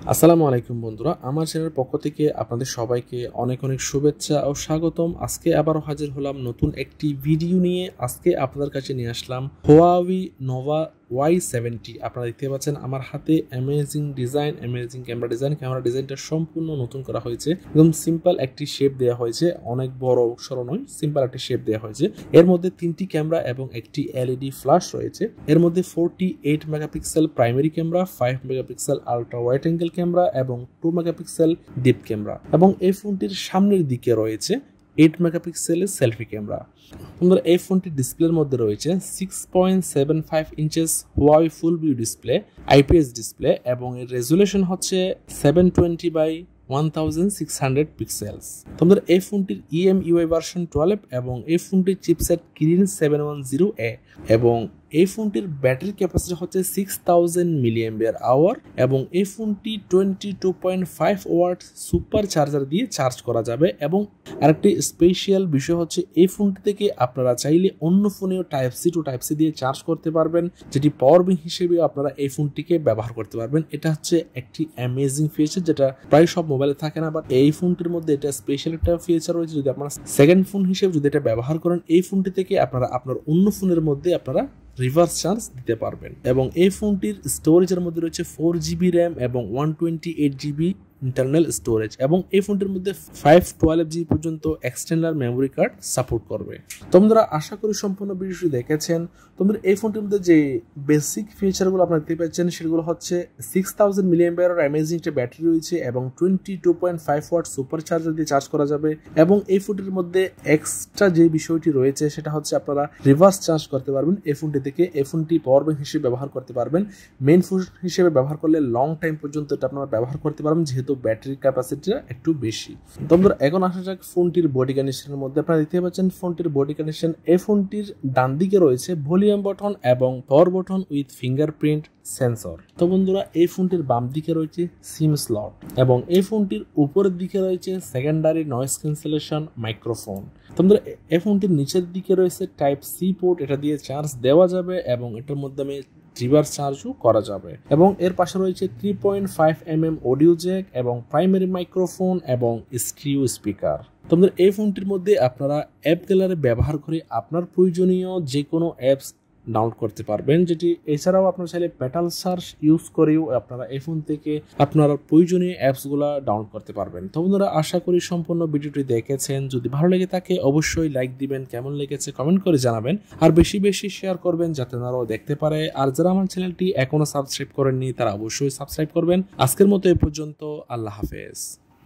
আসসালামু আলাইকুম বন্ধুরা, আমার চ্যানেলের পক্ষ থেকে আপনাদের সবাইকে অনেক অনেক শুভেচ্ছা ও স্বাগতম। আজকে আবারও হাজির হলাম নতুন একটি ভিডিও নিয়ে। আজকে আপনাদের কাছে নিয়ে আসলাম Huawei Nova Y70। আপনারা দেখতে পাচ্ছেন আমার হাতে অ্যামেজিং ডিজাইন, অ্যামেজিং ক্যামেরা ডিজাইনটা সম্পূর্ণ নতুন করা হয়েছে। একদম সিম্পল একটি শেপ দেওয়া হয়েছে, অনেক বড় সরো নয়, সিম্পল একটি শেপ দেওয়া হয়েছে। এর মধ্যে 3টি ক্যামেরা এবং একটি এলইডি ফ্ল্যাশ রয়েছে। এর মধ্যে 48 megapixel primary camera, 5 megapixel ultra wide angle camera এবং 2 মেগাপিক্সেল ডিপ ক্যামেরা, এবং এই ফোনটির সামনের দিকে রয়েছে 8 মেগাপিক্সেলের সেলফি ক্যামেরা। বন্ধুরা, এই ফোনটির ডিসপ্লের মধ্যে রয়েছে 6.75 ইঞ্চেস Huawei ফুল ভিউ ডিসপ্লে, আইপিএস ডিসপ্লে, এবং এর রেজুলেশন হচ্ছে 720 বাই 1600 পিক্সেলস। তোমাদের এই ফোনটির EMUI ভার্সন 12 এবং এই ফোনটির চিপসেট কিরিন 710A, এবং এই ফোনটির ব্যাটারি ক্যাপাসিটি হচ্ছে 6000 মিলিঅ্যাম্পিয়ার আওয়ার, এবং এই ফোনটি 22.5 ওয়াট সুপার চার্জার দিয়ে চার্জ করা যাবে। এবং আরেকটি স্পেশাল বিষয় হচ্ছে এই ফোনটি থেকে আপনারা চাইলে অন্য ফোনেও টাইপ-সি টু টাইপ-সি দিয়ে চার্জ করতে পারবেন, যেটি পাওয়ার ব্যাংক হিসেবে আপনারা এই ফোনটিকে ব্যবহার করতে পারবেন। এটা হচ্ছে একটি অ্যামেজিং ফিচার, যেটা প্রায় সব মোবাইলে থাকে না, বাট এই ফোনটির মধ্যে এটা স্পেশাল একটা ফিচার রয়েছে। যদি আপনারা সেকেন্ড ফোন হিসেবে যদি এটা ব্যবহার করেন, এই ফোনটি থেকে আপনারা আপনার অন্য ফোনের মধ্যে আপনারা রিভার্স চার্জ দিতে পারবেন। এবং এই ফোনটির স্টোরেজের মধ্যে রয়েছে 4GB র্যাম এবং 128GB ইন্টারনাল স্টোরেজ, এবং এই ফোনটির মধ্যে 512GB পর্যন্ত এক্সটার্নাল মেমোরি কার্ড সাপোর্ট করবে। তোমরা আশা করি সম্পূর্ণ ভিডিওটি দেখেছেন। তোমরা এই ফোনটির মধ্যে যে বেসিক ফিচারগুলো আপনারা দেখতে পাচ্ছেন সেগুলো হচ্ছে 6000 মিলিঅ্যাম্পিয়ার অ্যামেজিং একটা ব্যাটারি রয়েছে, এবং 22.5 ওয়াট সুপার চার্জার দিয়ে চার্জ করা যাবে। এবং এই ফোনটির মধ্যে এক্সট্রা যে বিষয়টি রয়েছে সেটা হচ্ছে আপনারা রিভার্স চার্জ করতে পারবেন এই ফোনটি থেকে। এই ফোনটি পাওয়ার ব্যাংক হিসেবে ব্যবহার করতে পারবেন, মেইন ফোন হিসেবে ব্যবহার করলে লং টাইম পর্যন্ত এটা আপনারা ব্যবহার করতে পারবেন, যেহেতু ব্যাটারি ক্যাপাসিটিটা একটু বেশি। তোমরা এখন আসা যাক ফোনটির বডি কন্ডিশনের মধ্যে। আপনারা দেখতে পাচ্ছেন ফোনটির বডি কন্ডিশন। এই ফোনটির ডান দিকে রয়েছে ভলিউম বাটন এবং power button with fingerprint sensor. তো বন্ধুরা, এই ফোনটির বাম দিকে রয়েছে সিম স্লট, এবং এই ফোনটির উপরের দিকে রয়েছে সেকেন্ডারি নয়েজ ক্যান্সেলেশন মাইক্রোফোন। তোমরা এই ফোনটির নিচের দিকে রয়েছে টাইপ-সি পোর্ট, এটা দিয়ে চার্জ দেওয়া যাবে এবং এটার মাধ্যমে রিভার্স চার্জও করা যাবে। এবং এর পাশে রয়েছে 3.5mm অডিও জ্যাক এবং প্রাইমারি মাইক্রোফোন এবং স্টিরিও স্পিকার। তোমাদের এই ফোনটির মধ্যে আপনারা অ্যাপ গ্যালারি ব্যবহার করে আপনার প্রয়োজনীয় যে কোনো অ্যাপস ডাউনলোড করতে পারবেন, যেটি এছাড়াও আপনারা চাইলে পেটাল সার্চ ইউজ করেও আপনারা এই ফোন থেকে আপনার প্রয়োজনীয় অ্যাপসগুলো ডাউনলোড করতে পারবেন। তো বন্ধুরা, আশা করি সম্পূর্ণ ভিডিওটি দেখেছেন। যদি ভালো লেগে থাকে অবশ্যই লাইক দিবেন, কেমন লেগেছে কমেন্ট করে জানাবেন, আর বেশি বেশি শেয়ার করবেন যাতে তারাও দেখতে পারে। আর যারা আমার চ্যানেলটি এখনো সাবস্ক্রাইব করেননি তারা অবশ্যই সাবস্ক্রাইব করবেন। আজকের মতো এ পর্যন্ত, আল্লাহ হাফেজ।